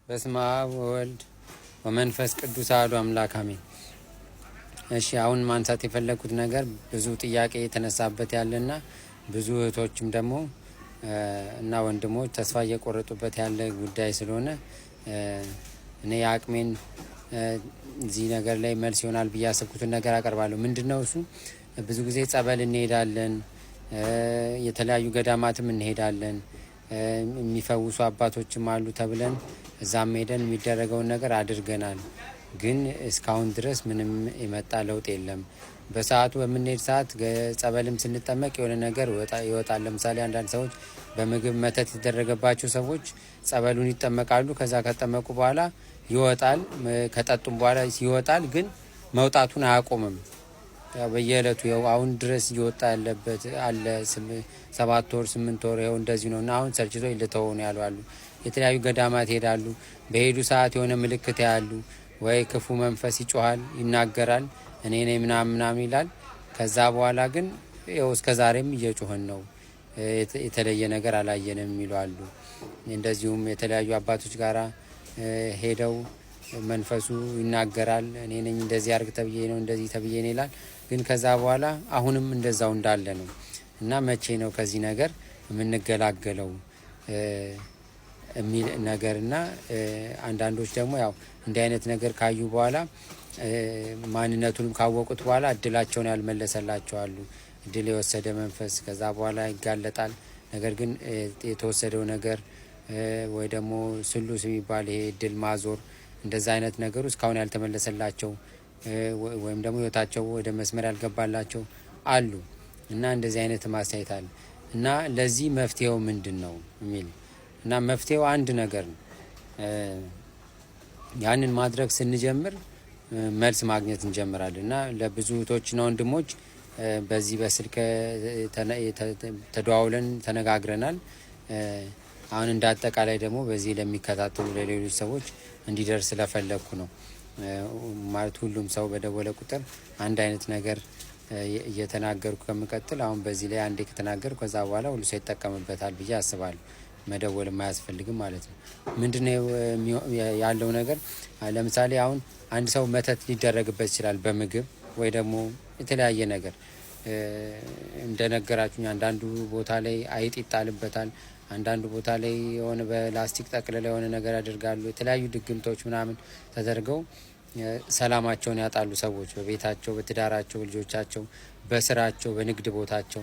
በስመ አብ ወወልድ ወመንፈስ ቅዱስ አሐዱ አምላክ አሜን። እሺ አሁን ማንሳት የፈለኩት ነገር ብዙ ጥያቄ የተነሳበት ያለና ብዙ እህቶችም ደግሞ እና ወንድሞች ተስፋ እየቆረጡበት ያለ ጉዳይ ስለሆነ እኔ የአቅሜን እዚህ ነገር ላይ መልስ ይሆናል ብዬ ያሰብኩትን ነገር አቀርባለሁ። ምንድነው እሱ? ብዙ ጊዜ ጸበል እንሄዳለን፣ የተለያዩ ገዳማትም እንሄዳለን፣ የሚፈውሱ አባቶችም አሉ ተብለን እዛም ሄደን የሚደረገውን ነገር አድርገናል። ግን እስካሁን ድረስ ምንም የመጣ ለውጥ የለም። በሰዓቱ በምንሄድ ሰዓት ጸበልም ስንጠመቅ የሆነ ነገር ይወጣል። ለምሳሌ አንዳንድ ሰዎች በምግብ መተት የተደረገባቸው ሰዎች ጸበሉን ይጠመቃሉ። ከዛ ከጠመቁ በኋላ ይወጣል፣ ከጠጡም በኋላ ይወጣል፣ ግን መውጣቱን አያቆምም። በየዕለቱ ያው አሁን ድረስ እየወጣ ያለበት አለ። 7 ወር 8 ወር ይኸው እንደዚህ ነው እና አሁን ሰልችቶ ልተው ነው ያሉ አሉ። የተለያዩ ገዳማት ይሄዳሉ። በሄዱ ሰዓት የሆነ ምልክት ያሉ ወይ ክፉ መንፈስ ይጮሃል፣ ይናገራል፣ እኔ ነኝ ምናምን ይላል። ከዛ በኋላ ግን ያው እስከ ዛሬም እየጮህን ነው፣ የተለየ ነገር አላየንም የሚሉ አሉ። እንደዚሁም የተለያዩ አባቶች ጋራ ሄደው መንፈሱ ይናገራል፣ እኔ ነኝ እንደዚህ አርግ ተብዬ ነው እንደዚህ ተብዬ ነው ይላል። ግን ከዛ በኋላ አሁንም እንደዛው እንዳለ ነው እና መቼ ነው ከዚህ ነገር የምንገላገለው የሚል ነገርና አንዳንዶች ደግሞ ያው እንዲህ አይነት ነገር ካዩ በኋላ ማንነቱንም ካወቁት በኋላ እድላቸውን ያልመለሰላቸው አሉ። እድል የወሰደ መንፈስ ከዛ በኋላ ይጋለጣል። ነገር ግን የተወሰደው ነገር ወይ ደግሞ ስሉስ የሚባል ይሄ እድል ማዞር እንደዛ አይነት ነገሩ እስካሁን ያልተመለሰላቸው ወይም ደግሞ ህይወታቸው ወደ መስመር ያልገባላቸው አሉ እና እንደዚህ አይነት ማስተያየት አለ እና ለዚህ መፍትሄው ምንድን ነው የሚል እና መፍትሄው አንድ ነገር ነው። ያንን ማድረግ ስንጀምር መልስ ማግኘት እንጀምራለን እና ለብዙ እህቶችና ወንድሞች በዚህ በስልክ ተደዋውለን ተነጋግረናል። አሁን እንደ አጠቃላይ ደግሞ በዚህ ለሚከታተሉ ለሌሎች ሰዎች እንዲደርስ ስለፈለኩ ነው። ማለት ሁሉም ሰው በደወለ ቁጥር አንድ አይነት ነገር እየተናገርኩ ከምቀጥል አሁን በዚህ ላይ አንዴ ከተናገርኩ ከዛ በኋላ ሁሉ ሰው ይጠቀምበታል ብዬ አስባለሁ። መደወል የማያስፈልግም ማለት ነው። ምንድነው ያለው ነገር? ለምሳሌ አሁን አንድ ሰው መተት ሊደረግበት ይችላል በምግብ ወይ ደግሞ የተለያየ ነገር እንደነገራችሁኝ። አንዳንዱ ቦታ ላይ አይጥ ይጣልበታል፣ አንዳንዱ ቦታ ላይ የሆነ በላስቲክ ጠቅልለው የሆነ ነገር ያደርጋሉ። የተለያዩ ድግምቶች ምናምን ተደርገው ሰላማቸውን ያጣሉ ሰዎች በቤታቸው፣ በትዳራቸው፣ በልጆቻቸው፣ በስራቸው፣ በንግድ ቦታቸው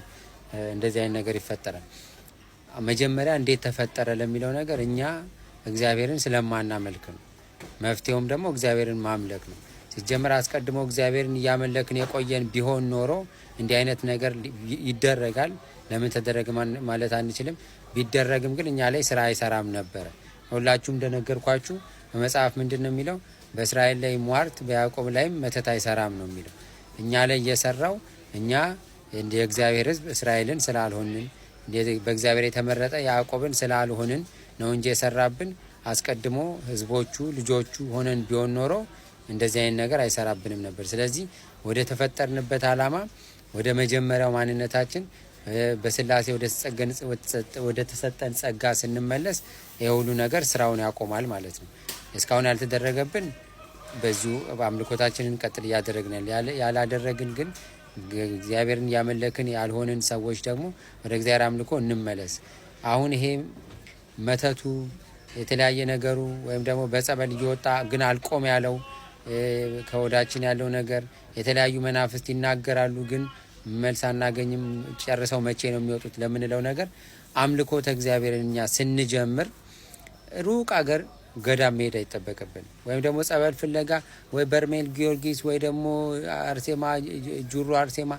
እንደዚህ አይነት ነገር ይፈጠራል። መጀመሪያ እንዴት ተፈጠረ ለሚለው ነገር እኛ እግዚአብሔርን ስለማናመልክ ነው። መፍትሄውም ደግሞ እግዚአብሔርን ማምለክ ነው። ሲጀመር አስቀድሞ እግዚአብሔርን እያመለክን የቆየን ቢሆን ኖሮ እንዲህ አይነት ነገር ይደረጋል። ለምን ተደረገ ማለት አንችልም። ቢደረግም ግን እኛ ላይ ስራ አይሰራም ነበረ። ሁላችሁም እንደነገርኳችሁ በመጽሐፍ ምንድን ነው የሚለው? በእስራኤል ላይ ሟርት በያዕቆብ ላይም መተት አይሰራም ነው የሚለው። እኛ ላይ እየሰራው እኛ እንደ እግዚአብሔር ሕዝብ እስራኤልን ስላልሆንን በእግዚአብሔር የተመረጠ ያዕቆብን ስላልሆንን ነው እንጂ የሰራብን። አስቀድሞ ህዝቦቹ ልጆቹ ሆነን ቢሆን ኖሮ እንደዚህ አይነት ነገር አይሰራብንም ነበር። ስለዚህ ወደ ተፈጠርንበት ዓላማ ወደ መጀመሪያው ማንነታችን በስላሴ ወደ ተሰጠን ጸጋ ስንመለስ የሁሉ ነገር ስራውን ያቆማል ማለት ነው። እስካሁን ያልተደረገብን በዚሁ በአምልኮታችንን ቀጥል እያደረግን ያላደረግን ግን እግዚአብሔርን እያመለክን ያልሆንን ሰዎች ደግሞ ወደ እግዚአብሔር አምልኮ እንመለስ። አሁን ይሄ መተቱ የተለያየ ነገሩ ወይም ደግሞ በጸበል እየወጣ ግን አልቆም ያለው ከወዳችን ያለው ነገር የተለያዩ መናፍስት ይናገራሉ፣ ግን መልስ አናገኝም። ጨርሰው መቼ ነው የሚወጡት ለምንለው ነገር አምልኮተ እግዚአብሔርን እኛ ስንጀምር ሩቅ አገር ገዳም መሄድ አይጠበቅብን፣ ወይም ደግሞ ጸበል ፍለጋ ወይ በርሜል ጊዮርጊስ ወይ ደግሞ አርሴማ ጁሩ አርሴማ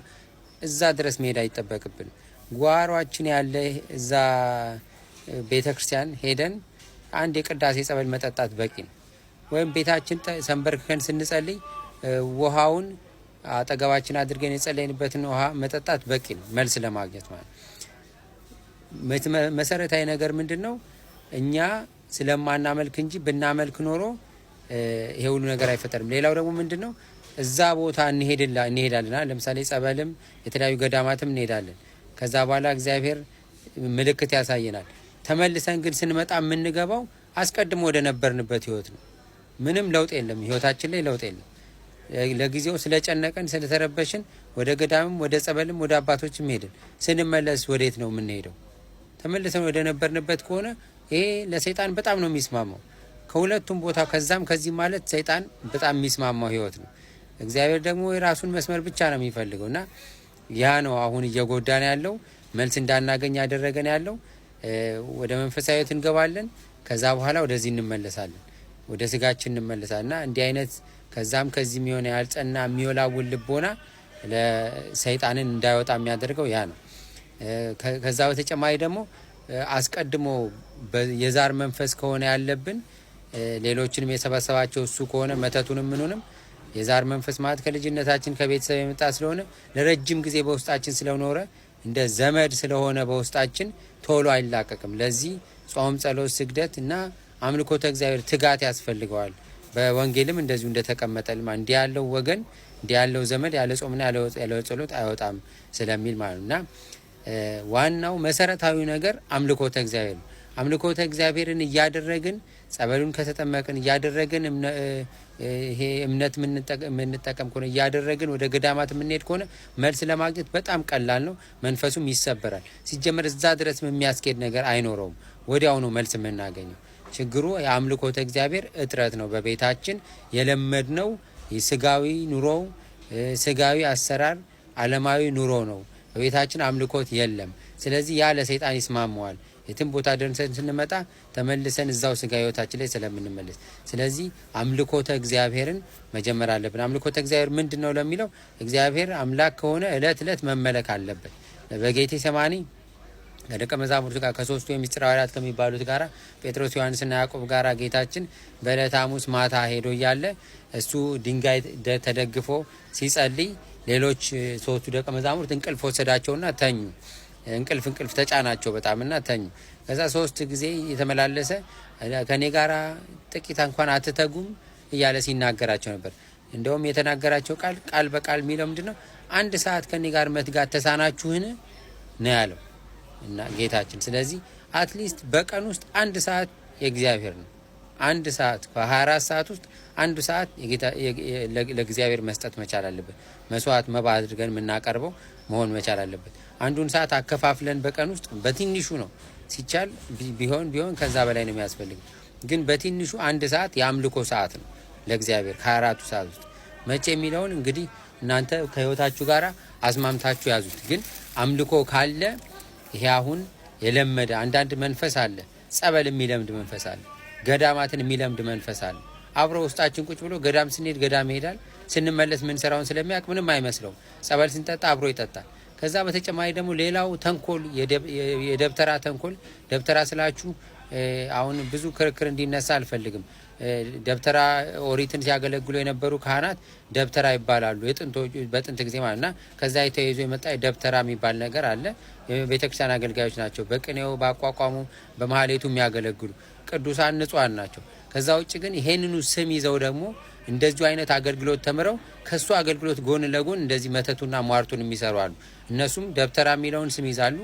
እዛ ድረስ መሄድ አይጠበቅብን። ጓሯችን ያለ እዛ ቤተክርስቲያን ሄደን አንድ የቅዳሴ ጸበል መጠጣት በቂ ነው። ወይም ቤታችን ሰንበርክከን ስንጸልይ ውሃውን አጠገባችን አድርገን የጸለይንበትን ውሃ መጠጣት በቂ ነው፣ መልስ ለማግኘት ማለት። መሰረታዊ ነገር ምንድን ነው? እኛ ስለማናመልክ እንጂ ብናመልክ ኖሮ ይሄ ሁሉ ነገር አይፈጠርም። ሌላው ደግሞ ምንድን ነው? እዛ ቦታ እንሄዳለን። ለምሳሌ ጸበልም የተለያዩ ገዳማትም እንሄዳለን። ከዛ በኋላ እግዚአብሔር ምልክት ያሳየናል። ተመልሰን ግን ስንመጣ የምንገባው አስቀድሞ ወደ ነበርንበት ህይወት ነው። ምንም ለውጥ የለም፣ ህይወታችን ላይ ለውጥ የለም። ለጊዜው ስለጨነቀን ስለተረበሽን ወደ ገዳምም ወደ ጸበልም ወደ አባቶችም ሄድን። ስንመለስ ወዴት ነው የምንሄደው? ተመልሰን ወደ ነበርንበት ከሆነ ይሄ ለሰይጣን በጣም ነው የሚስማማው። ከሁለቱም ቦታ ከዛም ከዚህ ማለት ሰይጣን በጣም የሚስማማው ህይወት ነው። እግዚአብሔር ደግሞ የራሱን መስመር ብቻ ነው የሚፈልገው እና ያ ነው አሁን እየጎዳን ያለው፣ መልስ እንዳናገኝ ያደረገን ያለው። ወደ መንፈሳዊ ህይወት እንገባለን፣ ከዛ በኋላ ወደዚህ እንመለሳለን፣ ወደ ስጋችን እንመለሳለን እና እንዲህ አይነት ከዛም ከዚህም የሆነ ያልጸና የሚወላውል ልቦና ለሰይጣንን እንዳይወጣ የሚያደርገው ያ ነው። ከዛ በተጨማሪ ደግሞ አስቀድሞ የዛር መንፈስ ከሆነ ያለብን ሌሎችንም የሰበሰባቸው እሱ ከሆነ መተቱንም ምኑንም የዛር መንፈስ ማለት ከልጅነታችን ከቤተሰብ የመጣ ስለሆነ ለረጅም ጊዜ በውስጣችን ስለኖረ እንደ ዘመድ ስለሆነ በውስጣችን ቶሎ አይላቀቅም። ለዚህ ጾም፣ ጸሎት፣ ስግደት እና አምልኮተ እግዚአብሔር ትጋት ያስፈልገዋል። በወንጌልም እንደዚሁ እንደተቀመጠልማ እንዲህ ያለው ወገን እንዲህ ያለው ዘመድ ያለ ጾምና ያለ ጸሎት አይወጣም ስለሚል ማለት ነውና ዋናው መሰረታዊ ነገር አምልኮተ እግዚአብሔር ነው። አምልኮተ እግዚአብሔርን እያደረግን ጸበሉን ከተጠመቅን እያደረግን ይሄ እምነት የምንጠቀም ከሆነ እያደረግን ወደ ገዳማት የምንሄድ ከሆነ መልስ ለማግኘት በጣም ቀላል ነው። መንፈሱም ይሰበራል። ሲጀመር እዛ ድረስ የሚያስኬድ ነገር አይኖረውም። ወዲያው ነው መልስ የምናገኘው። ችግሩ የአምልኮተ እግዚአብሔር እጥረት ነው። በቤታችን የለመድነው የስጋዊ ኑሮ፣ ስጋዊ አሰራር፣ ዓለማዊ ኑሮ ነው። በቤታችን አምልኮት የለም። ስለዚህ ያ ለሰይጣን ይስማማዋል። የትም ቦታ ደርሰን ስንመጣ ተመልሰን እዛው ስጋ ህይወታችን ላይ ስለምንመለስ፣ ስለዚህ አምልኮተ እግዚአብሔርን መጀመር አለብን። አምልኮተ እግዚአብሔር ምንድነው ለሚለው እግዚአብሔር አምላክ ከሆነ እለት እለት መመለክ አለበት። በጌቴ ሰማኒ ከደቀ መዛሙርቱ ጋር ከሶስቱ የምስጢር ሐዋርያት ከሚባሉት ጋራ ጴጥሮስ፣ ዮሐንስና ያዕቆብ ጋራ ጌታችን በዕለተ ሐሙስ ማታ ሄዶ እያለ እሱ ድንጋይ ተደግፎ ሲጸልይ ሌሎች ሶስቱ ደቀ መዛሙርት እንቅልፍ ወሰዳቸውና ተኙ። እንቅልፍ ተጫናቸው በጣምና ተኙ። ከዛ 3 ጊዜ የተመላለሰ ከኔ ጋራ ጥቂት እንኳን አትተጉም እያለ ሲናገራቸው ነበር። እንደውም የተናገራቸው ቃል በቃል የሚለው ምንድነው? 1 ሰዓት ከኔ ጋር መትጋት ተሳናችሁን ነው ያለው እና ጌታችን። ስለዚህ አትሊስት በቀን ውስጥ 1 ሰዓት የእግዚአብሔር ነው። 1 ሰዓት ከ24 ሰዓት ውስጥ 1 ሰዓት ለእግዚአብሔር መስጠት መቻል አለበት። መስዋዕት መባ አድርገን የምናቀርበው መሆን መቻል አለበት። አንዱን ሰዓት አከፋፍለን በቀን ውስጥ በትንሹ ነው ሲቻል ቢሆን ከዛ በላይ ነው የሚያስፈልግ። ግን በትንሹ 1 ሰዓት የአምልኮ ሰዓት ነው ለእግዚአብሔር ከ24 ሰዓት ውስጥ። መቼ የሚለውን እንግዲህ እናንተ ከህይወታችሁ ጋር አስማምታችሁ ያዙት። ግን አምልኮ ካለ ይሄ አሁን የለመደ አንዳንድ መንፈስ አለ፣ ጸበል የሚለምድ መንፈስ አለ፣ ገዳማትን የሚለምድ መንፈስ አለ። አብሮ ውስጣችን ቁጭ ብሎ ገዳም ስንሄድ ገዳም ይሄዳል፣ ስንመለስ ምን ሰራውን ስለሚያውቅ ምንም አይመስለውም። ጸበል ስንጠጣ አብሮ ይጠጣል። ከዛ በተጨማሪ ደግሞ ሌላው ተንኮል፣ የደብተራ ተንኮል። ደብተራ ስላችሁ አሁን ብዙ ክርክር እንዲነሳ አልፈልግም። ደብተራ ኦሪትን ሲያገለግሉ የነበሩ ካህናት ደብተራ ይባላሉ፣ በጥንት ጊዜ ማለትና ከዛ የተይዞ የመጣ ደብተራ የሚባል ነገር አለ። የቤተክርስቲያን አገልጋዮች ናቸው። በቅኔው በአቋቋሙ በመሀሌቱ የሚያገለግሉ ቅዱሳን ንጹሃን ናቸው። ከዛ ውጭ ግን ይሄንኑ ስም ይዘው ደግሞ እንደዚሁ አይነት አገልግሎት ተምረው ከሱ አገልግሎት ጎን ለጎን እንደዚህ መተቱና ሟርቱን የሚሰሩ አሉ። እነሱም ደብተራ የሚለውን ስም ይዛሉ፣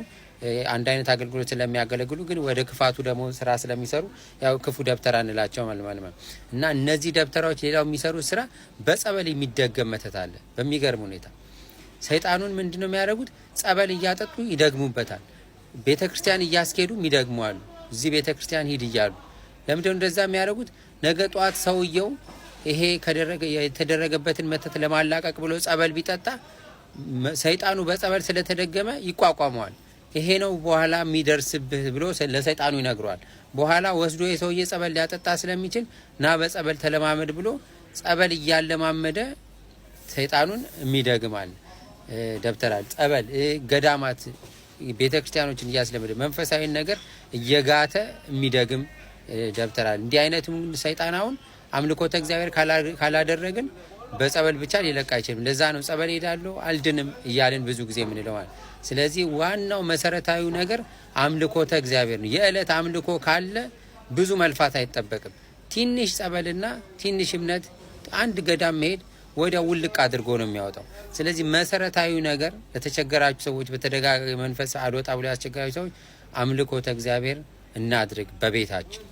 አንድ አይነት አገልግሎት ስለሚያገለግሉ ግን ወደ ክፋቱ ደግሞ ስራ ስለሚሰሩ ያው ክፉ ደብተራ እንላቸው ማለት ነው። እና እነዚህ ደብተራዎች ሌላው የሚሰሩት ስራ በጸበል የሚደገም መተት አለ። በሚገርም ሁኔታ ሰይጣኑን ምንድነው የሚያደርጉት? ጸበል እያጠጡ ይደግሙበታል። ቤተክርስቲያን እያስኬዱም ይደግማሉ። እዚህ ቤተክርስቲያን ሂድ እያሉ ለምንድነው እንደዛ የሚያደርጉት? ነገ ጧት ሰውየው ይሄ የተደረገበትን መተት ለማላቀቅ ብሎ ጸበል ቢጠጣ ሰይጣኑ በጸበል ስለተደገመ ይቋቋመዋል። ይሄ ነው በኋላ የሚደርስብህ ብሎ ለሰይጣኑ ይነግረዋል። በኋላ ወስዶ የሰውዬ ጸበል ሊያጠጣ ስለሚችል ና በጸበል ተለማመድ ብሎ ጸበል እያለማመደ ሰይጣኑን የሚደግማል። ደብተራል ጸበል ገዳማት ቤተክርስቲያኖችን እያስለመደ መንፈሳዊ ነገር እየጋተ የሚደግም ደብተራል። እንዲህ አይነቱ ሰይጣን አሁን አምልኮተ እግዚአብሔር ካላደረግን በጸበል ብቻ ሊለቅ አይችልም። ለዛ ነው ጸበል ሄዳለሁ አልድንም እያልን ብዙ ጊዜ የምንለው ማለት። ስለዚህ ዋናው መሰረታዊ ነገር አምልኮተ እግዚአብሔር ነው። የዕለት አምልኮ ካለ ብዙ መልፋት አይጠበቅም። ትንሽ ጸበልና ትንሽ እምነት አንድ ገዳም መሄድ ወዲያው ውልቅ አድርጎ ነው የሚያወጣው። ስለዚህ መሰረታዊ ነገር ለተቸገራችሁ ሰዎች፣ በተደጋጋሚ መንፈስ አልወጣ ብሎ ያስቸገራችሁ ሰዎች አምልኮተ እግዚአብሔር እናድርግ በቤታችን።